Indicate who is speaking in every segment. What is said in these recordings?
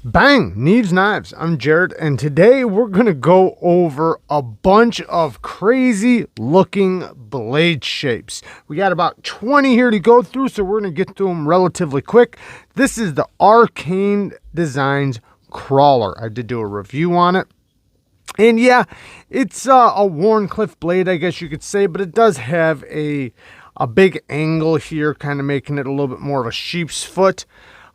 Speaker 1: Bang! Neves Knives. I'm Jared, and today we're going to go over a bunch of crazy looking blade shapes. We got about 20 here to go through, so we're going to get through them relatively quick. This is the Arcane Designs Crawler. I did do a review on it. And yeah, it's a Wharncliffe blade, I guess you could say, but it does have a big angle here, kind of making it a little bit more of a sheep's foot.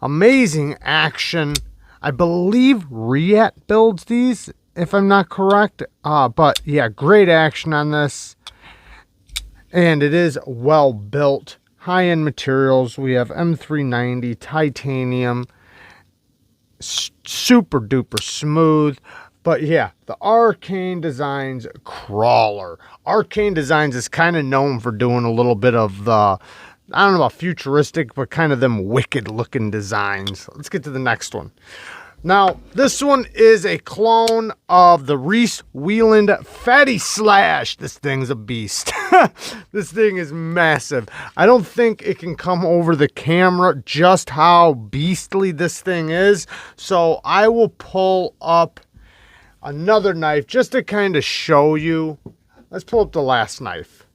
Speaker 1: Amazing action. I believe Riat builds these, if I'm not correct. But yeah, great action on this. And it is well built. High-end materials. We have M390 titanium. Super duper smooth. But yeah, the Arcane Designs Crawler. Arcane Designs is kind of known for doing a little bit of the, I don't know about futuristic, but kind of them wicked looking designs. Let's get to the next one. Now, this one is a clone of the Reese Wheeland Fatty Slash. This thing's a beast. This thing is massive. I don't think it can come over the camera just how beastly this thing is. So I will pull up another knife just to kind of show you. Let's pull up the last knife.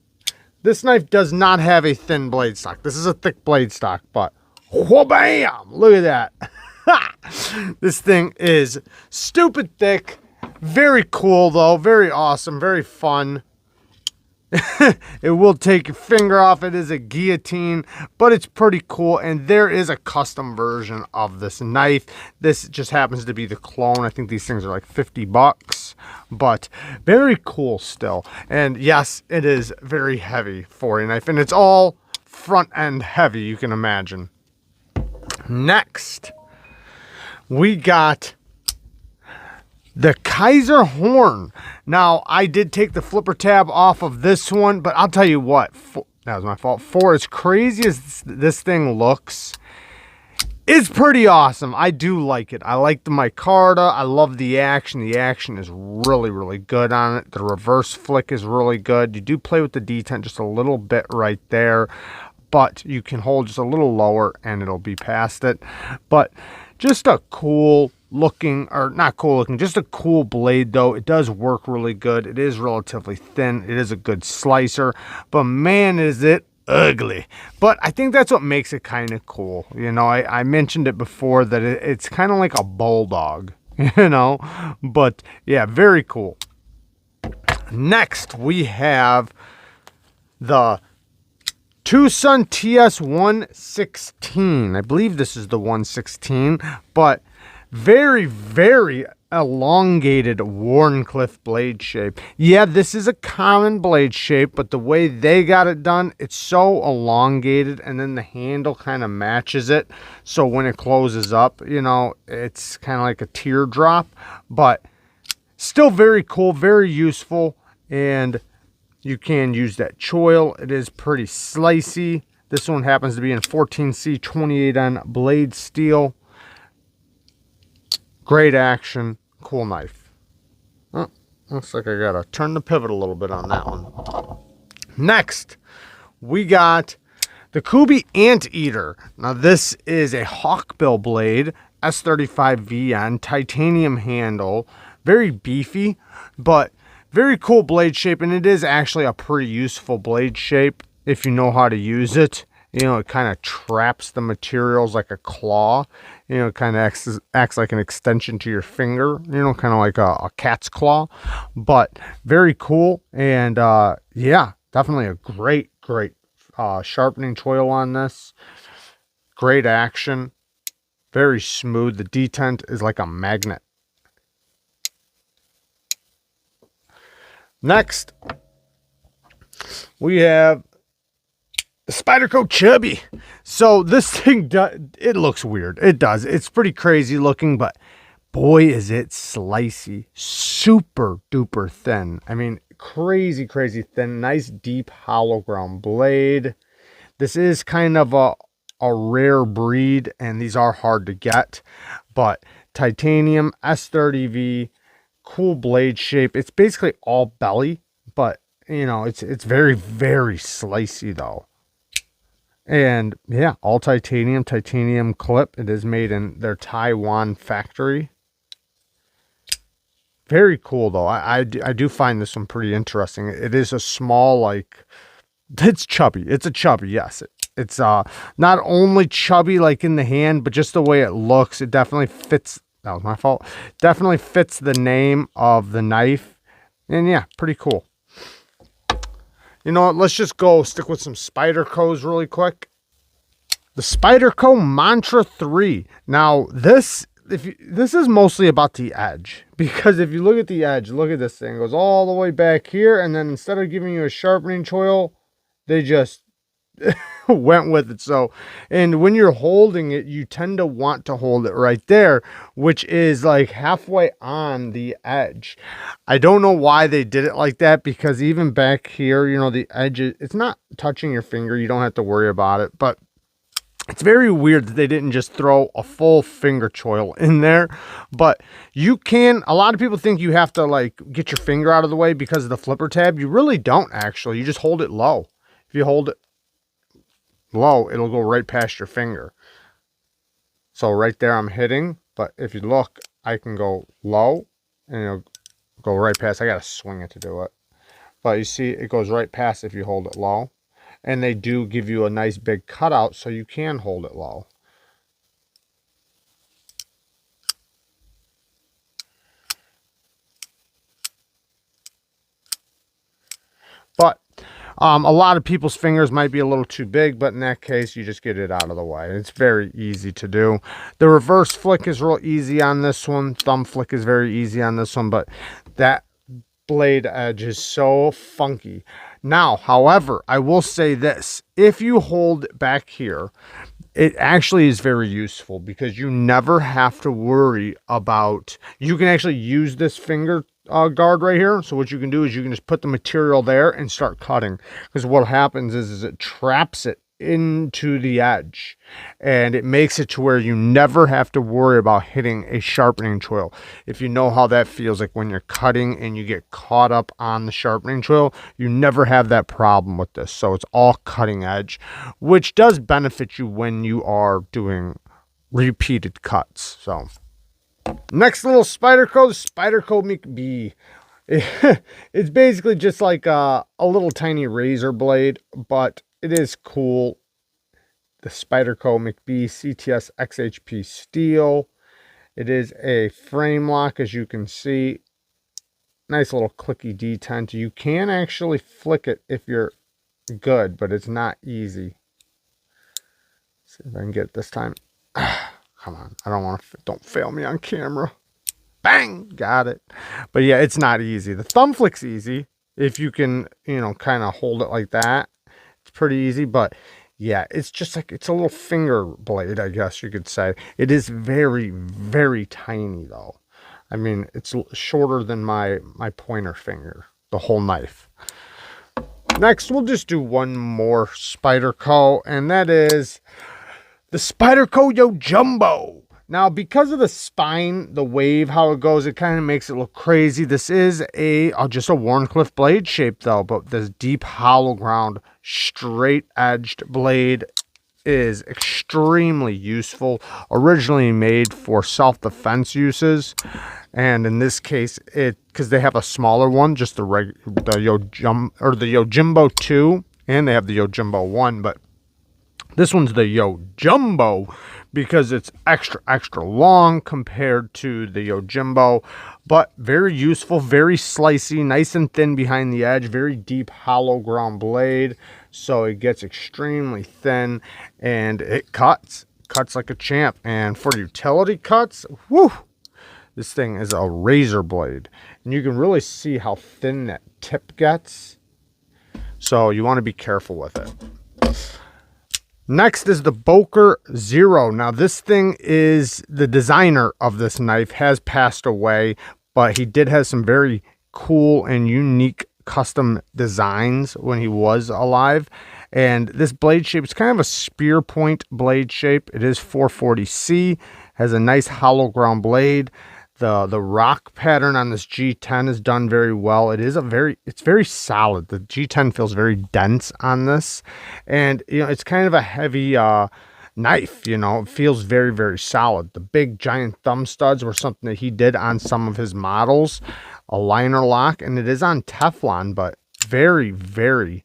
Speaker 1: This knife does not have a thin blade stock. This is a thick blade stock, but wha-bam! Look at that. This thing is stupid thick. Very cool though. Very awesome. Very fun. It will take your finger off. It is a guillotine, but it's pretty cool. And there is a custom version of this knife. This just happens to be the clone. I think these things are like 50 bucks, but very cool still. And yes, it is very heavy for a knife, and it's all front end heavy, you can imagine. Next, we got the Kizer Horn. Now, I did take the flipper tab off of this one, but I'll tell you what, that was my fault. For as crazy as this thing looks, it's pretty awesome. I do like it. I like the micarta. I love the action. The action is really, really good on it. The reverse flick is really good. You do play with the detent just a little bit right there, but you can hold just a little lower and it'll be past it. But just a cool looking, or not cool looking, just a cool blade though. It does work really good. It is relatively thin. It is a good slicer, but man, is it ugly. But I think that's what makes it kind of cool. You know, I mentioned it before that it's kind of like a bulldog, you know, but yeah, very cool. Next, we have the TWOSUN TS116. I believe this is the 116, but very, very elongated Wharncliffe blade shape. Yeah, this is a common blade shape, but the way they got it done, it's so elongated, and then the handle kind of matches it. So when it closes up, you know, it's kind of like a teardrop, but still very cool, very useful, and you can use that choil. It is pretty slicey. This one happens to be in 14C 28N blade steel. Great action. Cool knife. Oh, looks like I gotta turn the pivot a little bit on that one. Next, we got the Kooby Ant Eater. Now this is a hawkbill blade, S35VN, titanium handle. Very beefy, but very cool blade shape, and it is actually a pretty useful blade shape if you know how to use it. You know, it kind of traps the materials like a claw. You know, it kind of acts like an extension to your finger, you know, kind of like a cat's claw. But very cool, and yeah, definitely a great sharpening choil on this. Great action. Very smooth. The detent is like a magnet. Next, we have the Spyderco Chubby. So this thing, it looks weird. It does. It's pretty crazy looking, but boy, is it slicey. Super duper thin. I mean, crazy thin. Nice deep hollow ground blade. This is kind of a rare breed, and these are hard to get, but titanium, S30V, cool blade shape. It's basically all belly, but you know, it's very, very slicey though. And yeah, all titanium clip. It is made in their Taiwan factory. Very cool though. I do find this one pretty interesting. It is a small, like, it's chubby. It's a chubby, yes. It's not only chubby like in the hand, but just the way it looks. It definitely fits. That was my fault. Definitely fits the name of the knife. And yeah, pretty cool. You know what? Let's just go stick with some Spydercos really quick. The Spyderco Mantra 3. Now, this is mostly about the edge. Because if you look at the edge, look at this thing. It goes all the way back here. And then instead of giving you a sharpening choil, they just went with it. So, and when you're holding it, you tend to want to hold it right there, which is like halfway on the edge. I don't know why they did it like that, because even back here, you know, the edge, it's not touching your finger. You don't have to worry about it, but it's very weird that they didn't just throw a full finger choil in there. But you can, a lot of people think you have to like get your finger out of the way because of the flipper tab. You really don't actually. You just hold it low. If you hold it low, it'll go right past your finger. So right there I'm hitting, but if you look, I can go low and it'll go right past. I gotta swing it to do it, but you see it goes right past if you hold it low. And they do give you a nice big cutout so you can hold it low. But a lot of people's fingers might be a little too big, but in that case, you just get it out of the way. It's very easy to do. The reverse flick is real easy on this one. Thumb flick is very easy on this one, but that blade edge is so funky. Now, however, I will say this. If you hold back here, it actually is very useful because you never have to worry about, you can actually use this finger guard right here. So what you can do is you can just put the material there and start cutting, because what happens is it traps it into the edge and it makes it to where you never have to worry about hitting a sharpening choil. If you know how that feels, like when you're cutting and you get caught up on the sharpening choil, you never have that problem with this. So it's all cutting edge, which does benefit you when you are doing repeated cuts. So next little Spyderco, the Spyderco MCB. It's basically just like a little tiny razor blade, but it is cool. The Spyderco MCB CTS XHP steel. It is a frame lock, as you can see. Nice little clicky detent. You can actually flick it if you're good, but it's not easy. Let's see if I can get it this time. Come on, I don't want to, don't fail me on camera. Bang, got it. But yeah, it's not easy. The thumb flick's easy if you can, you know, kind of hold it like that. It's pretty easy, but yeah, it's just like, it's a little finger blade, I guess you could say. It is very, very tiny though. I mean, it's shorter than my pointer finger, the whole knife. Next, we'll just do one more Spyderco, and that is the Spyderco YO Jumbo. Now, because of the spine, the wave, how it goes, it kind of makes it look crazy. This is just a Wharncliffe blade shape, though, but this deep hollow ground, straight-edged blade is extremely useful. Originally made for self-defense uses, and in this case, because they have a smaller one, just the YO Jumbo 2, and they have the YO Jumbo 1, but this one's the YO Jumbo because it's extra long compared to the YO Jumbo, but very useful, very slicey, nice and thin behind the edge, very deep hollow ground blade, so it gets extremely thin and it cuts like a champ. And for utility cuts, whoo, this thing is a razor blade, and you can really see how thin that tip gets, so you want to be careful with it. Next is the Boker Zero. Now this thing is, the designer of this knife has passed away, but he did have some very cool and unique custom designs when he was alive. And this blade shape is kind of a spear point blade shape. It is 440C, has a nice hollow ground blade. The rock pattern on this G10 is done very well. It's very solid. The G10 feels very dense on this, and you know, it's kind of a heavy knife. You know, it feels very, very solid. The big giant thumb studs were something that he did on some of his models, a liner lock, and it is on Teflon, but very, very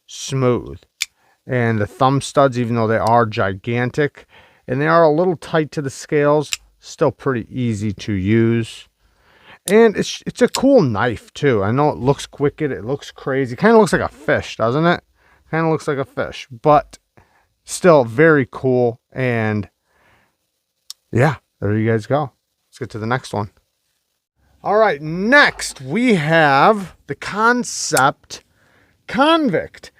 Speaker 1: smooth. And the thumb studs, even though they are gigantic and they are a little tight to the scales, still pretty easy to use. And it's a cool knife too. I know it looks wicked, it looks crazy, kind of looks like a fish, doesn't it? Kind of looks like a fish, but still very cool. And yeah, there you guys go. Let's get to the next one. All right, next we have the KANSEPT Convict.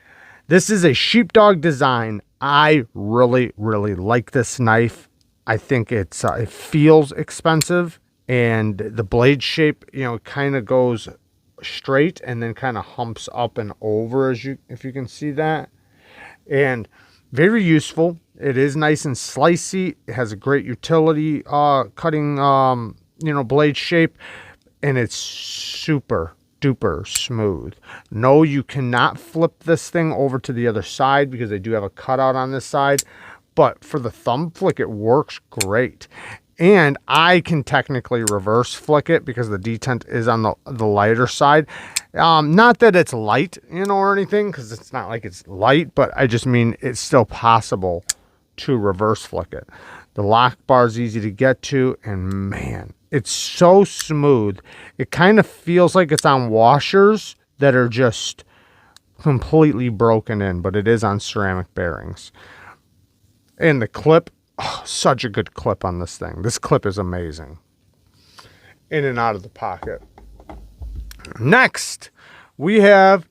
Speaker 1: This is a sheepdog design. I really, really like this knife. I think it feels expensive, and the blade shape, you know, kind of goes straight and then kind of humps up and over, if you can see that. And very useful. It is nice and slicey. It has a great utility cutting you know, blade shape, and it's super duper smooth. No, you cannot flip this thing over to the other side because they do have a cutout on this side, but for the thumb flick it works great. And I can technically reverse flick it because the detent is on the lighter side. Not that it's light, you know, or anything, because it's not like it's light, but I just mean it's still possible to reverse flick it. The lock bar is easy to get to, and man, it's so smooth. It kind of feels like it's on washers that are just completely broken in, but it is on ceramic bearings. And the clip, oh, such a good clip on this thing. This clip is amazing. In and out of the pocket. Next, we have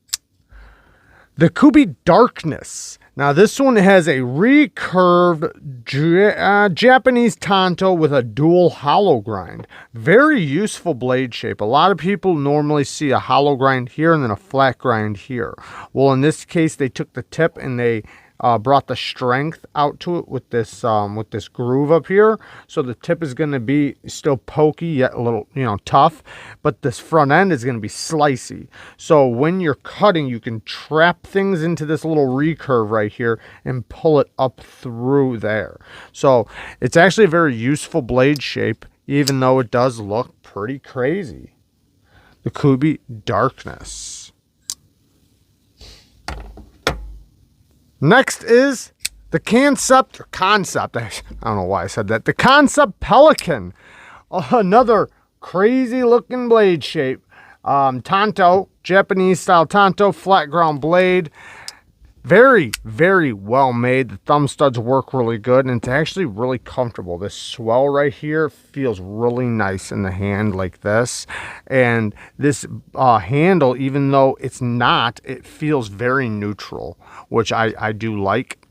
Speaker 1: the KUBEY Darkness. Now this one has a recurved Japanese tanto with a dual hollow grind. Very useful blade shape. A lot of people normally see a hollow grind here and then a flat grind here. Well, in this case, they took the tip and they brought the strength out to it with this groove up here. So the tip is going to be still pokey yet a little, you know, tough, but this front end is going to be slicey. So when you're cutting, you can trap things into this little recurve right here and pull it up through there. So it's actually a very useful blade shape, even though it does look pretty crazy. The KUBEY Darkness. Next is the KANSEPT, I don't know why I said that. The KANSEPT Pelican. Another crazy looking blade shape. Tanto, Japanese style tanto, flat ground blade. Very, very well made. The thumb studs work really good, and it's actually really comfortable. This swell right here feels really nice in the hand like this. And this handle, even though it's not, it feels very neutral, which I do like.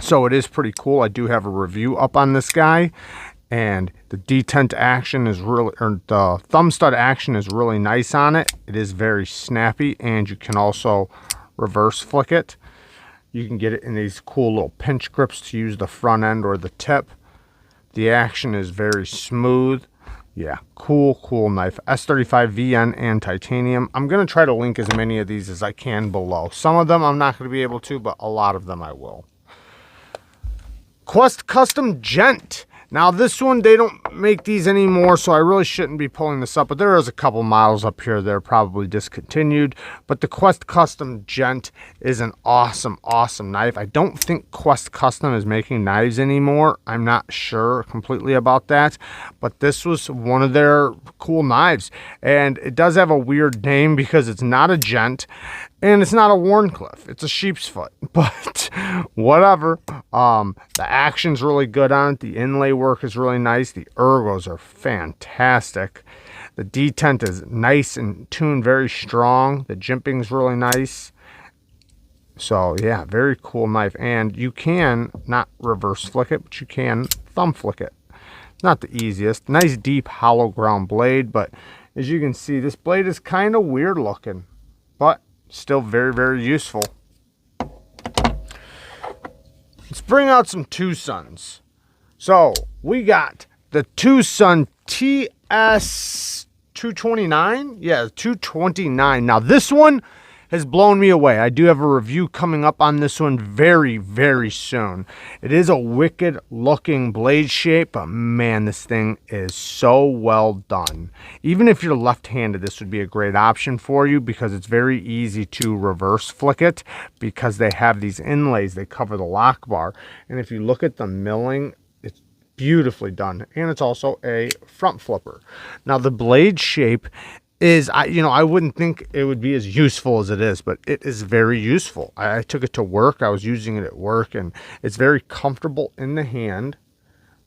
Speaker 1: So it is pretty cool. I do have a review up on this guy, and the detent action is really, or the thumb stud action is really nice on it. It is very snappy, and you can also reverse flick it. You can get it in these cool little pinch grips to use the front end or the tip. The action is very smooth. Yeah, cool knife. S35 VN and titanium. I'm going to try to link as many of these as I can below. Some of them I'm not going to be able to, but a lot of them I will. Quest Custom Gent. Now this one, they don't make these anymore, so I really shouldn't be pulling this up, but there is a couple models up here that are probably discontinued. But the Quest Custom Gent is an awesome knife. I don't think Quest Custom is making knives anymore. I'm not sure completely about that, but this was one of their cool knives. And it does have a weird name because it's not a Gent, and it's not a Wharncliffe. It's a sheep's foot, but whatever. The action's really good on it. The inlay work is really nice. The ergos are fantastic. The detent is nice and tuned very strong. The jimping's really nice. So yeah, very cool knife. And you can not reverse flick it, but you can thumb flick it. Not the easiest. Nice deep hollow ground blade, but as you can see, this blade is kind of weird looking, but still very, very useful. Let's bring out some TWOSUNs. So we got the TWOSUN TS116. TS229. Yeah, 229. Now this one has blown me away. I do have a review coming up on this one very, very soon. It is a wicked looking blade shape, but man, this thing is so well done. Even if you're left-handed, this would be a great option for you because it's very easy to reverse flick it because they have these inlays. They cover the lock bar. And if you look at the milling, it's beautifully done. And it's also a front flipper. Now the blade shape is, I wouldn't think it would be as useful as it is, but it is very useful. I took it to work. I was using it at work, and it's very comfortable in the hand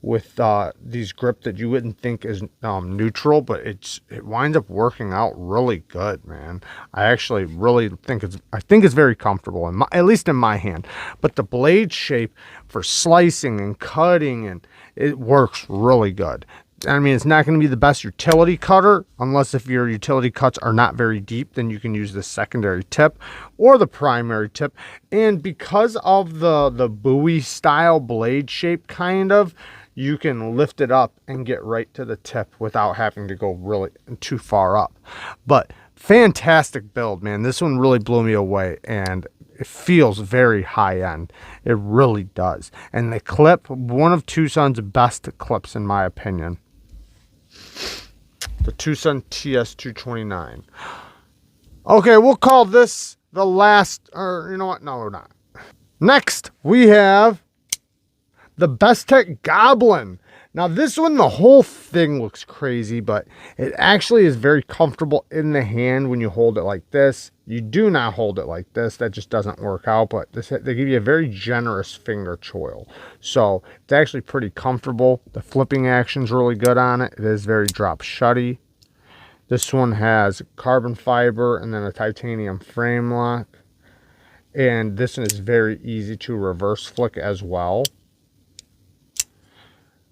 Speaker 1: with these grip that you wouldn't think is neutral, but it winds up working out really good, man. I actually really think it's very comfortable, at least in my hand. But the blade shape for slicing and cutting, and it works really good. I mean, it's not going to be the best utility cutter unless if your utility cuts are not very deep, then you can use the secondary tip or the primary tip. And because of the buoy style blade shape, kind of, you can lift it up and get right to the tip without having to go really too far up. But fantastic build, man. This one really blew me away, and it feels very high end. It really does. And the clip, one of Tucson's best clips in my opinion. The Tucson TS229. Okay, we'll call this the last, or you know what? No, we're not. Next, we have the Bestech Goblin. Now this one, the whole thing looks crazy, but it actually is very comfortable in the hand when you hold it like this. You do not hold it like this. That just doesn't work out, but they give you a very generous finger choil. So it's actually pretty comfortable. The flipping action's really good on it. It is very drop shutty. This one has carbon fiber and then a titanium frame lock. And this one is very easy to reverse flick as well.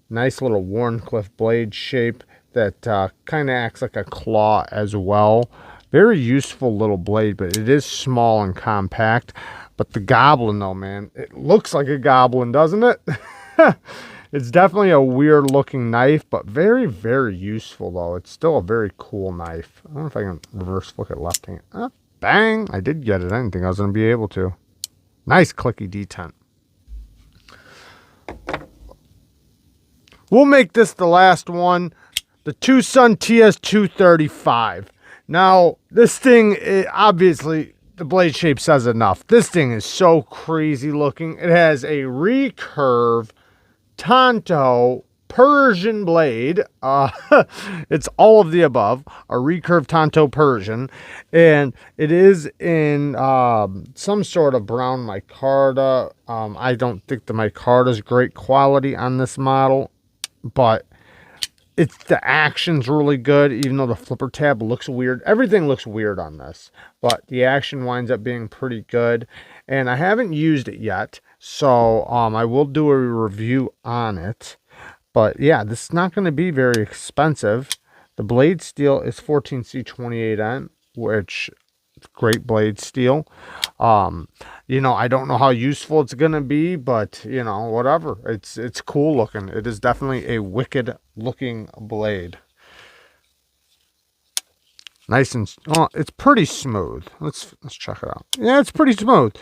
Speaker 1: Nice little Wharncliffe blade shape that kind of acts like a claw as well. Very useful little blade, but it is small and compact. But the Goblin, though, man, it looks like a Goblin, doesn't it? It's definitely a weird looking knife, but very, very useful, though. It's still a very cool knife. I don't know if I can reverse flick it left hand. Bang! I did get it. I didn't think I was going to be able to. Nice clicky detent. We'll make this the last one. The Tucson TS235. Now, this thing, obviously, the blade shape says enough. This thing is so crazy looking. It has a recurve Tonto Persian blade. It's all of the above. A recurve Tonto Persian. And it is in some sort of brown micarta. I don't think the micarta is great quality on this model, but the action's really good, even though the flipper tab looks weird. Everything looks weird on this, but the action winds up being pretty good. And I haven't used it yet, so I will do a review on it. But yeah, this is not going to be very expensive. The blade steel is 14C28N, which is great blade steel. You know, I don't know how useful it's going to be, but, you know, whatever. It's cool looking. It is definitely a wicked looking blade. Nice and, it's pretty smooth. Let's check it out. Yeah, it's pretty smooth.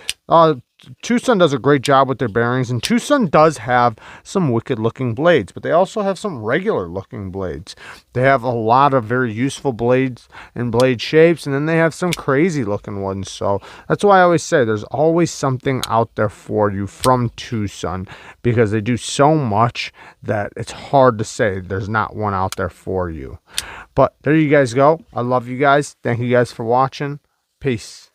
Speaker 1: Tucson does a great job with their bearings, and Tucson does have some wicked looking blades, but they also have some regular looking blades. They have a lot of very useful blades and blade shapes, and then they have some crazy looking ones. So that's why I always say there's always something out there for you from Tucson, because they do so much that it's hard to say there's not one out there for you. But there you guys go. I love you guys. Thank you guys for watching. Peace.